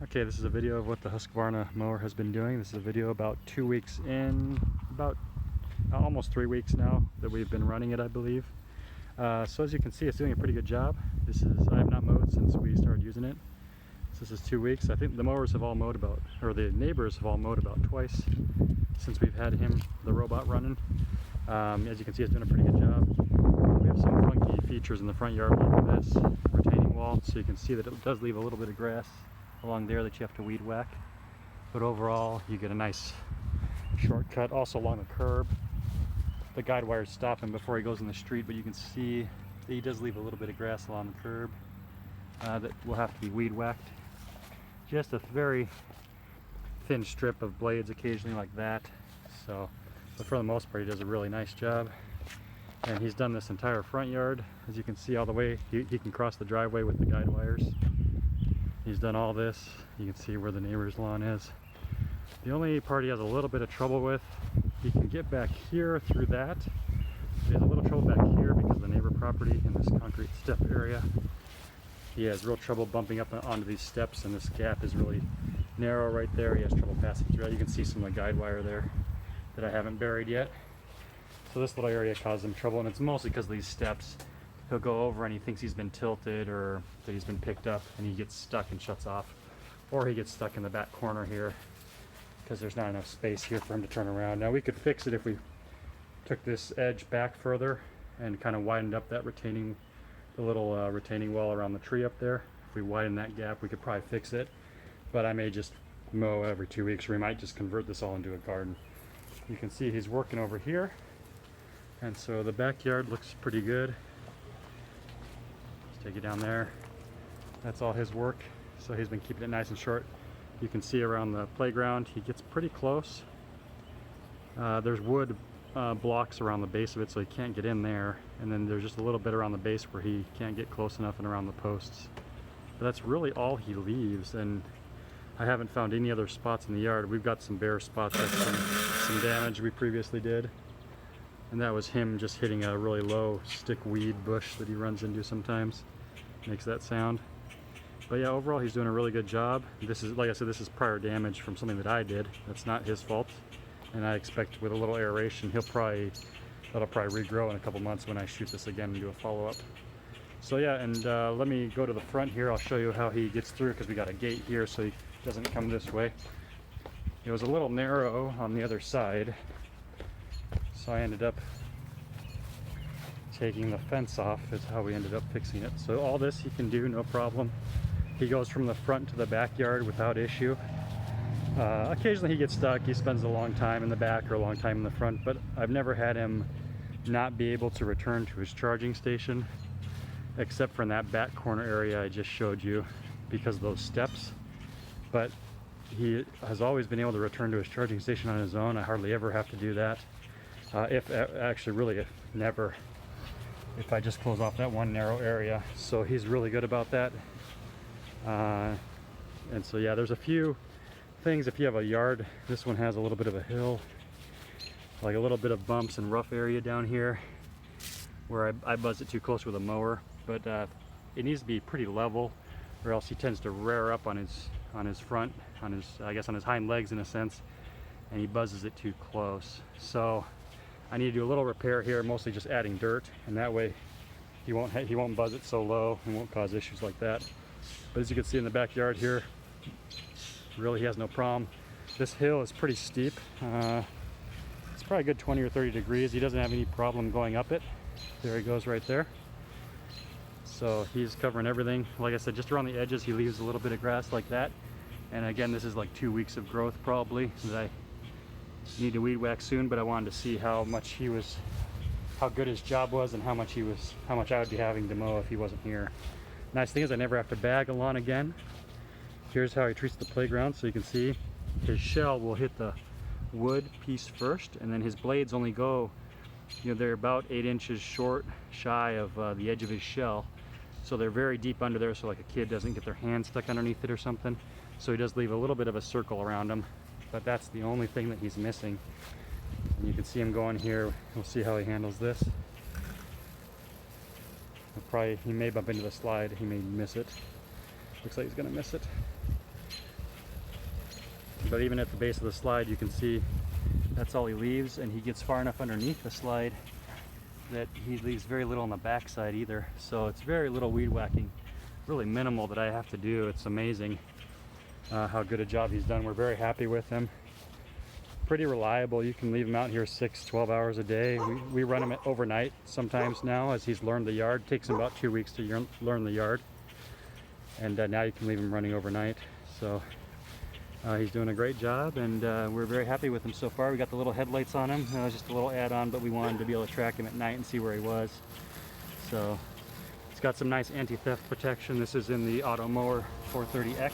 Okay, this is a video of what the Husqvarna mower has been doing. This is a video about 2 weeks in, about almost 3 weeks now that we've been running it, I believe. So as you can see, it's doing a pretty good job. I have not mowed since we started using it. So this is 2 weeks. I think the mowers have all mowed about, or the neighbors have all mowed about twice since we've had the robot running. As you can see, it's doing a pretty good job. We have some funky features in the front yard like this retaining wall, so you can see that it does leave a little bit of grass along there that you have to weed whack, but overall you get a nice shortcut. Also along the curb, the guide wires stop him before he goes in the street, but you can see that he does leave a little bit of grass along the curb that will have to be weed whacked. Just a very thin strip of blades occasionally like that. So, but for the most part he does a really nice job, and he's done this entire front yard. As you can see, all the way he can cross the driveway with the guide wires. He's done all this. You can see where the neighbor's lawn is. The only part he has a little bit of trouble with, he can get back here through that. He has a little trouble back here because of the neighbor property in this concrete step area. He has real trouble bumping up onto these steps, and this gap is really narrow right there. He has trouble passing through that. You can see some of the guide wire there that I haven't buried yet. So this little area causes him trouble, and it's mostly because of these steps. He'll go over and he thinks he's been tilted or that he's been picked up, and he gets stuck and shuts off. Or he gets stuck in the back corner here because there's not enough space here for him to turn around. Now we could fix it if we took this edge back further and kind of widened up that retaining wall around the tree up there. If we widen that gap, we could probably fix it. But I may just mow every 2 weeks, or we might just convert this all into a garden. You can see he's working over here, and so the backyard looks pretty good. Take it down there. That's all his work. So he's been keeping it nice and short. You can see around the playground he gets pretty close. There's wood blocks around the base of it, so he can't get in there, and then there's just a little bit around the base where he can't get close enough, and around the posts. But that's really all he leaves, and I haven't found any other spots in the yard. We've got some bare spots, like some damage we previously did, and that was him just hitting a really low stick weed bush that he runs into sometimes. Makes that sound. But yeah, overall he's doing a really good job. This is, like I said, this is prior damage from something that I did. That's not his fault, and I expect with a little aeration that'll probably regrow in a couple months when I shoot this again and do a follow-up. So yeah, and let me go to the front here. I'll show you how he gets through, because we got a gate here so he doesn't come this way. It was a little narrow on the other side, so I ended up taking the fence off. Is how we ended up fixing it. So all this he can do, no problem. He goes from the front to the backyard without issue. Occasionally he gets stuck. He spends a long time in the back or a long time in the front, but I've never had him not be able to return to his charging station, except for in that back corner area I just showed you because of those steps. But he has always been able to return to his charging station on his own. I hardly ever have to do that. Never, if I just close off that one narrow area. So he's really good about that. And so yeah, there's a few things. If you have a yard, this one has a little bit of a hill, like a little bit of bumps and rough area down here where I buzz it too close with a mower. But it needs to be pretty level, or else he tends to rear up on his front, on his hind legs in a sense, and he buzzes it too close. So I need to do a little repair here, mostly just adding dirt, and that way he won't buzz it so low and won't cause issues like that. But as you can see in the backyard here, really he has no problem. This hill is pretty steep. It's probably a good 20 or 30 degrees. He doesn't have any problem going up it. There he goes right there. So he's covering everything. Like I said, just around the edges he leaves a little bit of grass like that. And again, this is like 2 weeks of growth probably that I need to weed whack soon, but I wanted to see how good his job was, and how much I would be having to mow if he wasn't here. Nice thing is I never have to bag a lawn again. Here's how he treats the playground. So you can see his shell will hit the wood piece first, and then his blades only go, they're about 8 inches shy of the edge of his shell. So they're very deep under there, so like a kid doesn't get their hand stuck underneath it or something. So he does leave a little bit of a circle around them, but that's the only thing that he's missing. And you can see him going here. We'll see how he handles this. He may bump into the slide. He may miss it. Looks like he's gonna miss it. But even at the base of the slide, you can see that's all he leaves, and he gets far enough underneath the slide that he leaves very little on the back side either. So it's very little weed whacking, really minimal that I have to do. It's amazing how good a job he's done. We're very happy with him. Pretty reliable. You can leave him out here 6-12 hours a day. We run him overnight sometimes now, as he's learned the yard. It takes him about 2 weeks to learn the yard, and now you can leave him running overnight. So he's doing a great job, and we're very happy with him so far. We got the little headlights on him. Just a little add-on, but we wanted to be able to track him at night and see where he was. So it's got some nice anti-theft protection. This is in the Auto Mower 430X.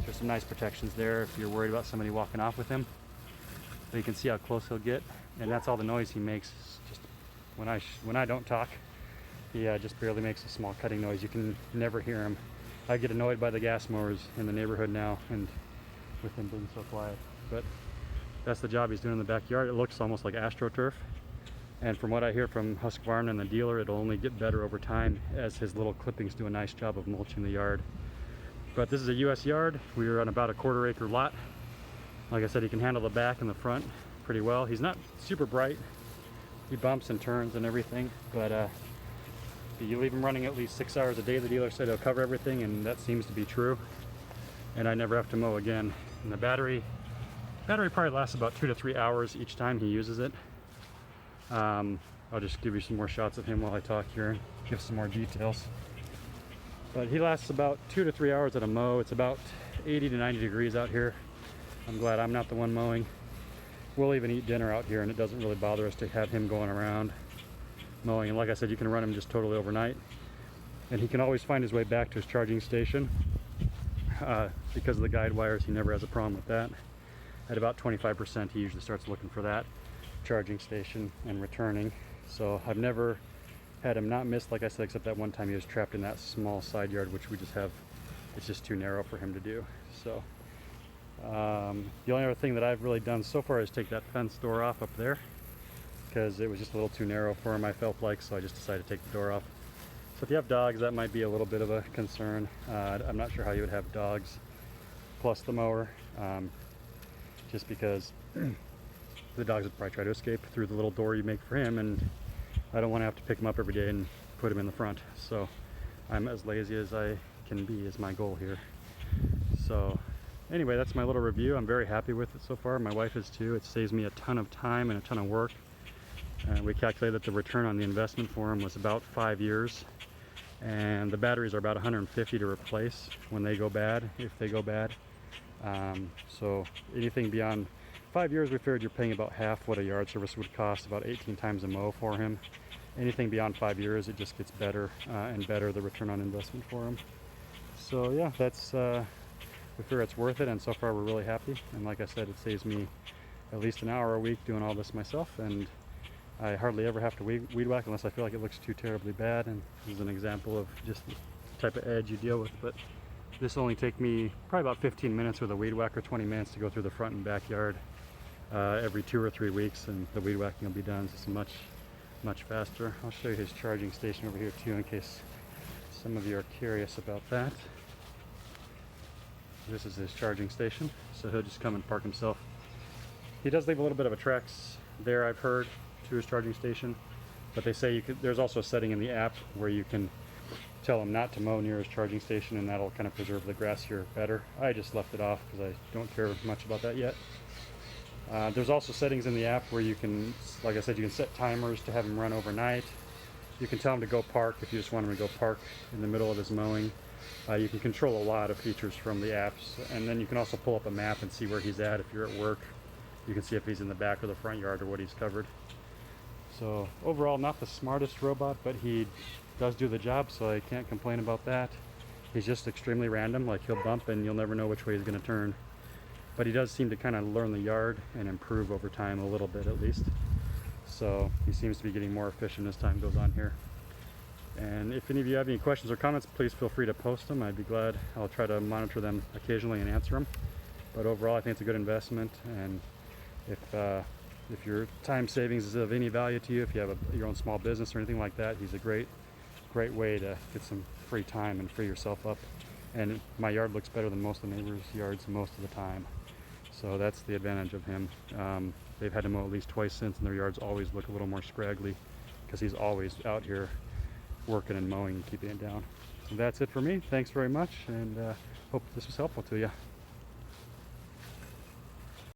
There's some nice protections there if you're worried about somebody walking off with him. So you can see how close he'll get, and that's all the noise he makes. Just when I don't talk, he just barely makes a small cutting noise. You can never hear him. I get annoyed by the gas mowers in the neighborhood now, and with him being so quiet. But that's the job he's doing in the backyard. It looks almost like AstroTurf, and from what I hear from Husqvarna and the dealer, it'll only get better over time as his little clippings do a nice job of mulching the yard. But this is a US yard. We are on about a 1/4 acre lot. Like I said, he can handle the back and the front pretty well. He's not super bright. He bumps and turns and everything, but you leave him running at least 6 hours a day. The dealer said he'll cover everything, and that seems to be true. And I never have to mow again. And the battery probably lasts about 2 to 3 hours each time he uses it. I'll just give you some more shots of him while I talk here and give some more details. But he lasts about 2 to 3 hours at a mow. It's about 80 to 90 degrees out here. I'm glad I'm not the one mowing. We'll even eat dinner out here, and it doesn't really bother us to have him going around mowing. And like I said, you can run him just totally overnight, and he can always find his way back to his charging station. Because of the guide wires, he never has a problem with that. At about 25%, he usually starts looking for that charging station and returning. So I've never had him not miss, like I said, except that one time he was trapped in that small side yard, which we just have, it's just too narrow for him to do. So the only other thing that I've really done so far is take that fence door off up there, because it was just a little too narrow for him, I felt like, so I just decided to take the door off. So if you have dogs, that might be a little bit of a concern. I'm not sure how you would have dogs plus the mower, just because the dogs would probably try to escape through the little door you make for him, and I don't want to have to pick him up every day and put him in the front. So I'm as lazy as I can be is my goal here. So anyway, that's my little review. I'm very happy with it so far. My wife is too. It saves me a ton of time and a ton of work. We calculated that the return on the investment for him was about 5 years, and the batteries are about 150 to replace when they go bad, if they go bad. So anything beyond 5 years, we figured you're paying about half what a yard service would cost, about 18 times a mow for him. Anything beyond 5 years, it just gets better and better, the return on investment for him. So yeah, that's we figure it's worth it, and so far we're really happy. And like I said, it saves me at least an hour a week doing all this myself, and I hardly ever have to weed whack unless I feel like it looks too terribly bad. And this is an example of just the type of edge you deal with. But this will only take me probably about 15 minutes with a weed whacker, 20 minutes to go through the front and backyard every 2 or 3 weeks, and the weed whacking will be done. So it's much faster. I'll show you his charging station over here too, in case some of you are curious about that. This is his charging station, so he'll just come and park himself. He does leave a little bit of a tracks there, I've heard, to his charging station, but they say there's also a setting in the app where you can tell him not to mow near his charging station, and that'll kind of preserve the grass here better. I just left it off because I don't care much about that yet. There's also settings in the app where you can, like I said, you can set timers to have him run overnight. You can tell him to go park if you just want him to go park in the middle of his mowing. You can control a lot of features from the apps, and then you can also pull up a map and see where he's at. If you're at work, you can see if he's in the back or the front yard or what he's covered. So overall, not the smartest robot, but he does do the job, so I can't complain about that. He's just extremely random, like he'll bump and you'll never know which way he's going to turn. But he does seem to kind of learn the yard and improve over time a little bit at least. So he seems to be getting more efficient as time goes on here. And if any of you have any questions or comments, please feel free to post them. I'd be glad. I'll try to monitor them occasionally and answer them. But overall, I think it's a good investment, and if your time savings is of any value to you, if you have your own small business or anything like that, he's a great way to get some free time and free yourself up. And my yard looks better than most of the neighbors' yards most of the time. So that's the advantage of him. They've had to mow at least twice since, and their yards always look a little more scraggly because he's always out here working and mowing and keeping it down. So that's it for me. Thanks very much, and hope this was helpful to you.